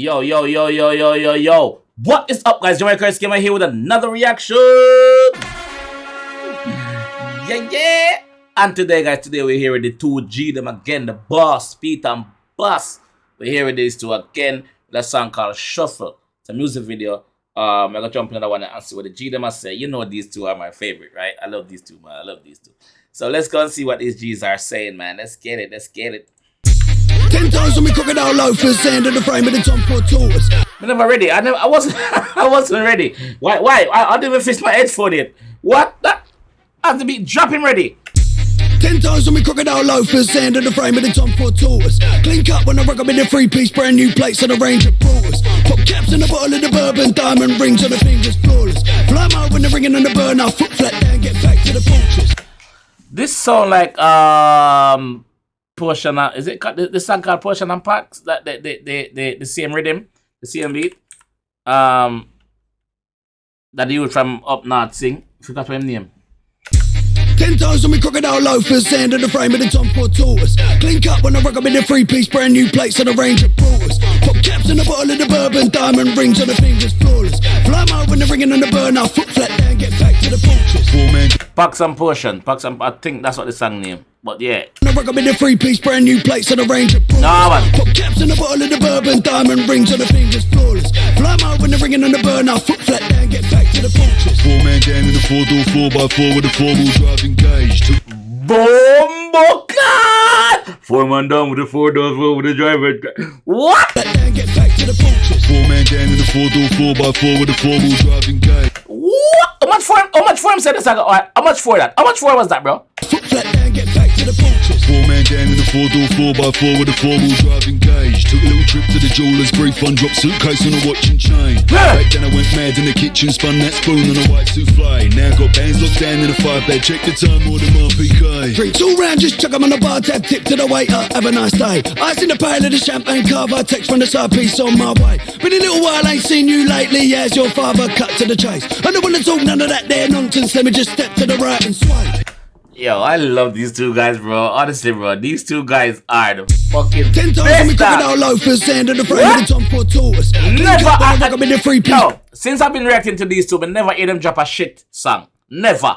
Yo, yo, yo, yo, yo, yo, yo. What is up, guys? JAMAICA'S here with another reaction. Yeah. And today, guys, we're here with the 2G them again. The boss, Peter and Boss. We're here with these two again. With a song called Shuffle. It's a music video. I'm going to jump in another one and see what the G them are say. You know these two are my favorite, right? I love these two, man. I love these two. So let's go and see what these G's are saying, man. Let's get it. Let's get it. 10 times on me crocodile loafers, sand in the frame of the Tom Ford tortoise. I'm never ready. I wasn't I wasn't ready. Why? I didn't even fix my headphone yet. What? That I have to be dropping ready. 10 times on me crocodile loafers, sand in the frame of the Tom Ford tortoise. Clean cut when I rock up in the 3-piece, brand new plates on the range of brawlers. Pop caps in the bottle of the bourbon, diamond rings on the fingers, flawless. Fly out when they're ringing on the burn, I'll foot flat down, get back to the fortress. This sound like Portion, is it the song called Portion and Parts? That the same rhythm, the same beat. That the youth from up north sing. Forgot what his name. 10 times on me crocodile loafers, sand in the frame of the Tom Ford tortoise. Clean cut when I rock up in the 3-piece, brand new plates on the range of brawlers. Pop caps in the bottle of the bourbon, diamond rings on the fingers, flawless. Fly out when they're ringing on the burn, I'll foot flat down, get back to the fortress. Packs and Portion. I think that's what the song name. But yeah. I rock up in the 3-piece, brand new plates on the range of brawlers. Nah, man. Pop caps in the bottle of the bourbon, diamond rings on the fingers, flawless. Fly out when they're ringing on the burn, I'll foot flat down, get back to the fortress. 4-man down in the 4-door 4x4 with a 4-wheel drive engaged. Bombo God! 4-man down with the 4-door with the driver. What? Flat down, get back to the fortress. 4-man down in the 4-door 4x4 with a 4-wheel drive engaged. What? How much for him said this? Alright, how much for that? How much for was that, bro? Foot flat down, get back to the fortress. 4-man down in the 4-door 4x4 with a 4-wheel drive engaged. Took a little trip to the jeweler's, brief on drop suitcase on a watch and chain. Back then I went mad in the kitchen, spun that spoon on a white souffle. Now got bands locked down in a 5-bed, check the time, more than RPK. Drinks all round, just chuck 'em on the bar tab, tip to the waiter, have a nice day. Ice in the pail of the champagne carver, text from the side piece on my way. Been a little while, ain't seen you lately, as your father cut to the chase. I don't wanna talk none of that there nonsense, let me just step to the right and sway. Yo, I love these two guys, bro. Honestly, bro, these two guys are the fucking 10 times on me crocodile loafers, sand in the frame of the Tom Ford tortoise. Never. Yo, since I've been reacting to these two, but never hear them drop a shit song. Never.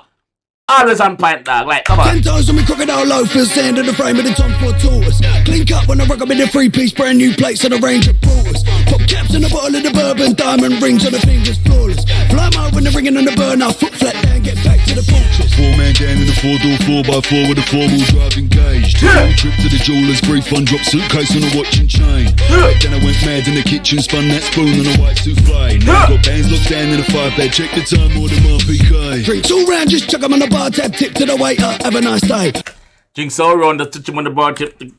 Always on point, dog. Like, come on. 10 times on me crocodile loafers, sand in the frame of the Tom Ford tortoise. Clean cut when I rock up in the 3-piece, brand new plates on the range of brawlers. Pop caps in the bottle of the bourbon, diamond rings on the fingers, flawless. Fly out when they're ringing on the burn, I'll foot flat down, get back to the fortress. 4-man down in the 4-door 4x4 with a 4-wheel drive engaged. Took a little trip to the jeweler's, brief on drop suitcase on a watch and chain. Back then I went mad in the kitchen, spun that spoon on a white souffle. Now got bands locked down in a 5-bed, check the time, more than RPK. Drinks all round, just chuck 'em on the bar tab, tip to the waiter, have a nice day. Drinks all around, touch him on the bar tip, have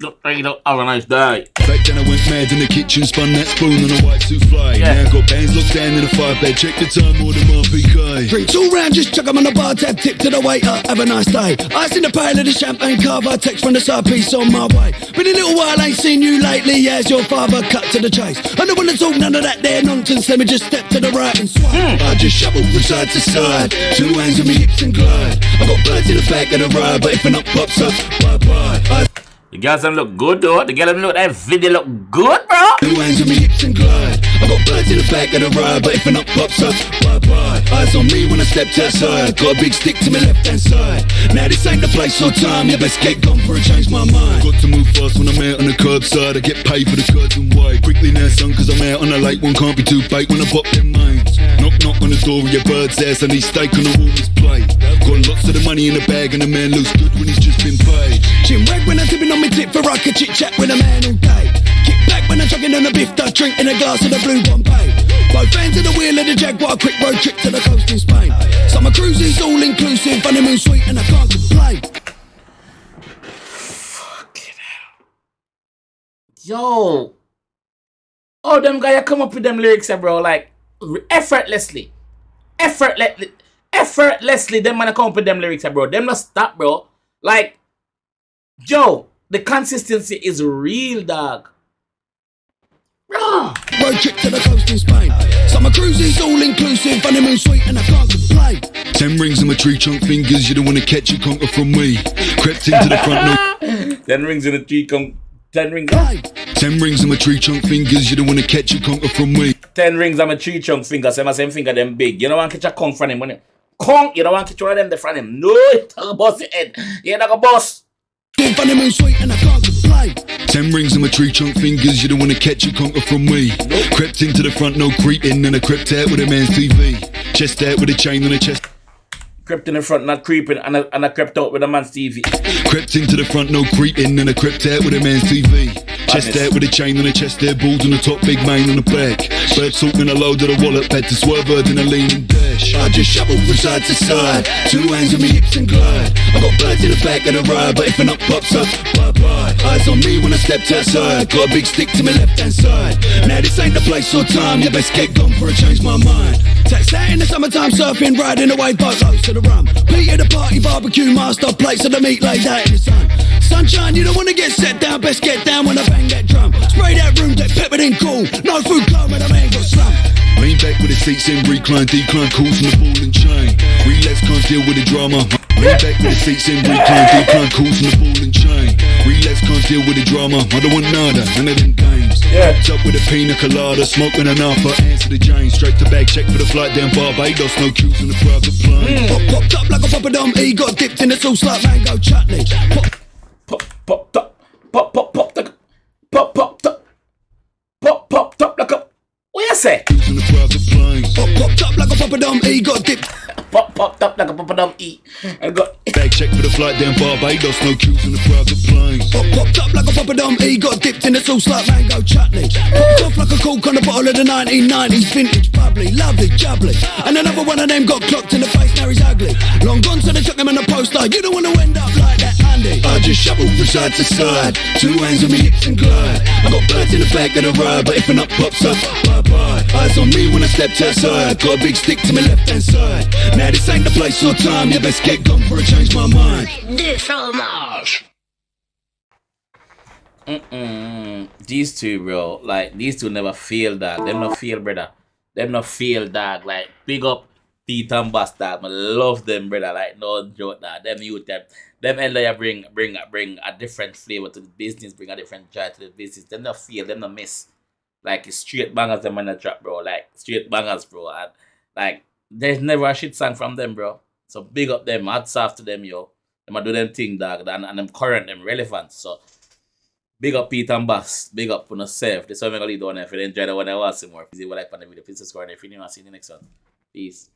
a nice day. Back then I went mad in the kitchen, spun that spoon on a white souffle. Now got bands locked down in a 5-bed, check the time, more than RPK. Drinks all round, just chuck 'em on the bar tab, tip to the waiter, have a nice day. Ice in the pail of the champagne carver, text from the side piece on my way. Been a little while, ain't seen you lately, as your father cut to the chase. I don't wanna talk none of that there nonsense, let me just step to the right and sway. I just shuffle from side to side, 2 hands on me hips and glide. I got birds in the back of the ride, but if an up pops up, bye-bye. The girls them look good though. The girls them look, that video look good, bro. 2 hands on me hips and glide. I got birds in the back of the ride, but if an up pops up, bye-bye. Eyes on me when I stepped outside. Got a big stick to my left-hand side. Now this ain't the place or time. You best get gone for a change my mind. Got to move fast when I'm out on the curbside. I get paid for the curds and white. Quickly now, son, cause I'm out on the late one. Can't be too bait when I pop them mains. Knock, knock on the door of your bird's ass. I need steak on the warmest plate. Got lots of the money in the bag and the man looks good when he's just been paid. Chin rag when I'm tipping on my tip for I could chit-chat with a man all day. Kick back when I'm chugging on the biff, I drink in a glass of the blue Bombay. Both hands of the wheel of the Jaguar, quick road trip to the coast in Spain. Summer cruises all inclusive, honeymoon suite and I can't complain. Fucking hell. Yo. Oh, them guys come up with them lyrics, bro, like effortlessly. Effortlessly, them man come up with them lyrics, bro. Them not stop, bro. Like, yo, the consistency is real, dog. Road trip to the coast in Spain. Summer cruises all inclusive, honeymoon suite and I can't complain. 10 rings on my tree trunk fingers, you don't wanna catch a conker from me. Crept into the front door. 10 rings in a tree trunk 10 rings. Hey, 10 rings on my tree trunk fingers, you don't wanna catch a conker from me. 10 rings on my tree trunk fingers, same finger them big. You don't want to catch a conk from him. When conk, you don't want to catch one of them from him. No, it's a boss head. You're not a boss. Give funny moon sweet and I can't complain. 10 rings on my tree trunk fingers, you don't wanna catch a conker from me. Crept into the front, no creeping, and I crept out with a man's TV. Chest out with a chain on the chest. Crept in the front, not creeping, and I crept out with a man's TV. Crept into the front, no creeping, and I crept out with a man's TV. Chest out with a chain on the chest, there balls on the top, big mane on the back. Bird talking a load of the wallet, had to swerve her in a lean and dash. I just shuffle from side to side, 2 hands on me hips and glide. I got birds in the back of the ride, but if a knock pops up, bye-bye. Eyes on me when I stepped outside, got a big stick to my left-hand side. Now this ain't the place or time, you best get gone before I change my mind. Text out in the summertime, surfing, riding away, boatloads to the rum. Pete at the party, barbecue, master, plates of the meat laid out in the sun. Sunshine, you don't wanna get set down, best get down when I bang that drum. Spray that room, get peppered in cool, no food cold when I ain't got slump. Lean back with the seats in, recline, decline, calls from the ball and chain. Relax, can't deal with the drama. Lean back with the seats in, recline, decline, calls from the ball and chain. Relax, can't deal with the drama. I don't want nada, none of them games. Yeah. Up with a pina colada, smoking an alpha, answer the Jane. Straight to bag, check for the flight down Barbados, no queues on the private plane. Popped up like a poppadom E, got dipped in the sauce like mango chutney. Popped up like a. What you say? On the private plane. Popped up like a poppadom E, got dipped. Popped up like a poppadom E. I got. Bag check for the flight down Barbados, no queues on the private plane. Popped up like a poppadom E, got dipped in the sauce like mango chutney. Popped off like a cork on a bottle of the 1990s vintage bubbly, lovely, jubbly. And another one of them got clocked in the face, now he's ugly. Long gone, so they took him in a poster. You don't wanna end up like that, Andy. I just shuffle from side to side, 2 hands on me hips and glide. I got birds in the back of the ride, but if a knock pops up, bye-bye. Eyes on me when I stepped outside, got a big stick to my left-hand side. Now this ain't the place or time, you best get gone before I change my mind. These two, bro, like these two never fail, dog. Them not fail, brother. Them not fail, dog. Like big up Pete and Bass, dog. I love them, brother. Like no joke, dog. Them youth, them Ella bring a different flavor to the business, bring a different joy to the business. Them not fail, them not miss. Like it's straight bangers them on the drop, bro. Like straight bangers, bro. And like there's never a shit song from them, bro. So big up them, hats off to them, yo. Them a do them thing, dog, and them current, them relevant. So big up Pete and Bass, big up for yourself. This is what I'm gonna leave on. If you enjoy the one I watch some more, please leave a like on the video, please subscribe, and if you need to see the next one. Peace.